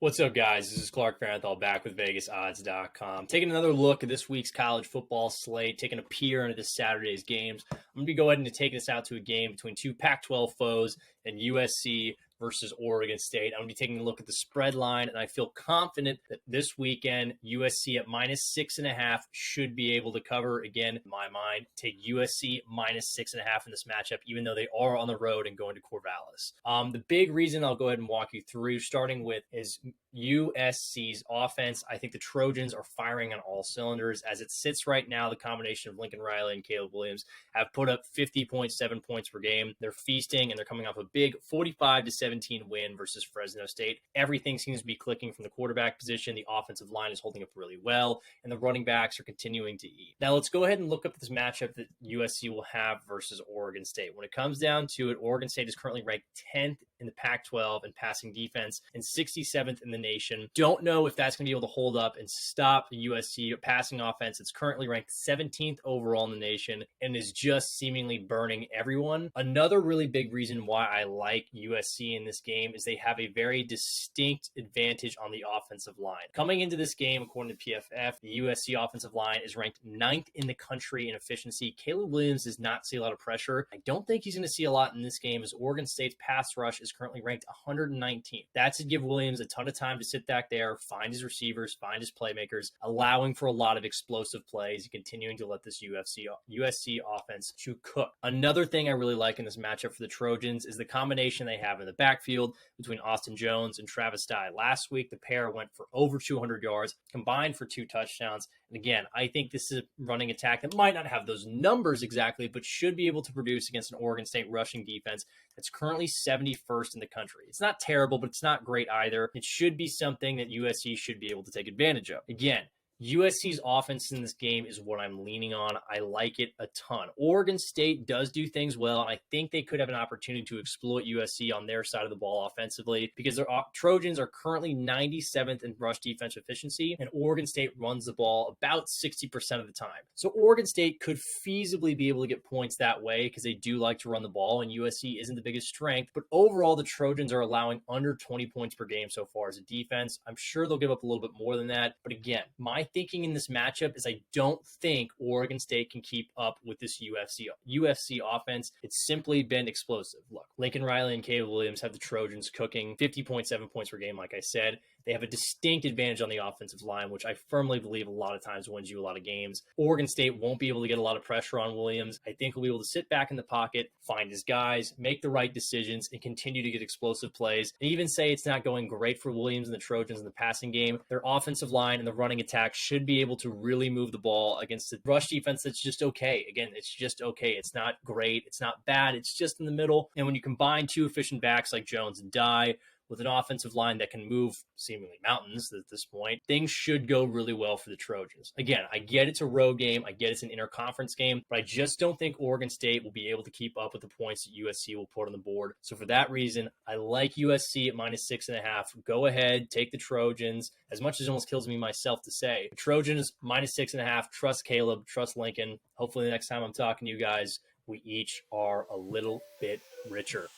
What's up, guys? This is Clark Fahrenthold back with VegasOdds.com. Taking another look at this week's college football slate, taking a peer into this Saturday's games. I'm going to go ahead and take us out to a game between two Pac-12 foes and USC versus Oregon State. I'm going to be taking a look at the spread line, and I feel confident that this weekend, USC at -6.5 should be able to cover. Again, in my mind, take USC -6.5 in this matchup, even though they are on the road and going to Corvallis. The big reason I'll go ahead and walk you through, starting with, is USC's offense. I think the Trojans are firing on all cylinders. As it sits right now, the combination of Lincoln Riley and Caleb Williams have put up 50.7 points per game. They're feasting, and they're coming off a big 45-17 win versus Fresno State. Everything seems to be clicking from the quarterback position. The offensive line is holding up really well, and the running backs are continuing to eat. Now, let's go ahead and look up this matchup that USC will have versus Oregon State. When it comes down to it, Oregon State is currently ranked 10th in the Pac-12 in passing defense and 67th in the nation. Don't know if that's going to be able to hold up and stop the USC passing offense. It's currently ranked 17th overall in the nation and is just seemingly burning everyone. Another really big reason why I like USC in this game is they have a very distinct advantage on the offensive line. Coming into this game, according to PFF, the USC offensive line is ranked 9th in the country in efficiency. Caleb Williams does not see a lot of pressure. I don't think he's going to see a lot in this game, as Oregon State's pass rush is currently ranked 119th. That's to give Williams a ton of time to sit back there, find his receivers, find his playmakers, allowing for a lot of explosive plays and continuing to let this USC offense to cook. Another thing I really like in this matchup for the Trojans is the combination they have in the backfield between Austin Jones and Travis Dye. Last week, the pair went for over 200 yards, combined for 2 touchdowns. And again, I think this is a running attack that might not have those numbers exactly, but should be able to produce against an Oregon State rushing defense that's currently 71st in the country. It's not terrible, but it's not great either. It should be something that USC should be able to take advantage of. Again, USC's offense in this game is what I'm leaning on. I like it a ton. Oregon State does do things well, and I think they could have an opportunity to exploit USC on their side of the ball offensively, because their Trojans are currently 97th in rush defense efficiency, and Oregon State runs the ball about 60% of the time. So Oregon State could feasibly be able to get points that way, because they do like to run the ball, and USC isn't the biggest strength. But overall, the Trojans are allowing under 20 points per game so far as a defense. I'm sure they'll give up a little bit more than that. But again, my thinking in this matchup is I don't think Oregon State can keep up with this UFC offense. It's simply been explosive. Look, Lincoln Riley and Caleb Williams have the Trojans cooking 50.7 points per game, like I said. They have a distinct advantage on the offensive line, which I firmly believe a lot of times wins you a lot of games. Oregon State won't be able to get a lot of pressure on Williams. I think he'll be able to sit back in the pocket, find his guys, make the right decisions, and continue to get explosive plays. And even say it's not going great for Williams and the Trojans in the passing game, their offensive line and the running attack should be able to really move the ball against the rush defense that's just okay. Again, it's just okay. It's not great. It's not bad. It's just in the middle. And when you combine two efficient backs like Jones and Dye with an offensive line that can move seemingly mountains at this point, things should go really well for the Trojans. Again, I get it's a road game. I get it's an interconference game, but I just don't think Oregon State will be able to keep up with the points that USC will put on the board. So for that reason, I like USC at -6.5. Go ahead, take the Trojans, as much as it almost kills me myself to say. The Trojans -6.5. Trust Caleb, trust Lincoln. Hopefully the next time I'm talking to you guys, we each are a little bit richer.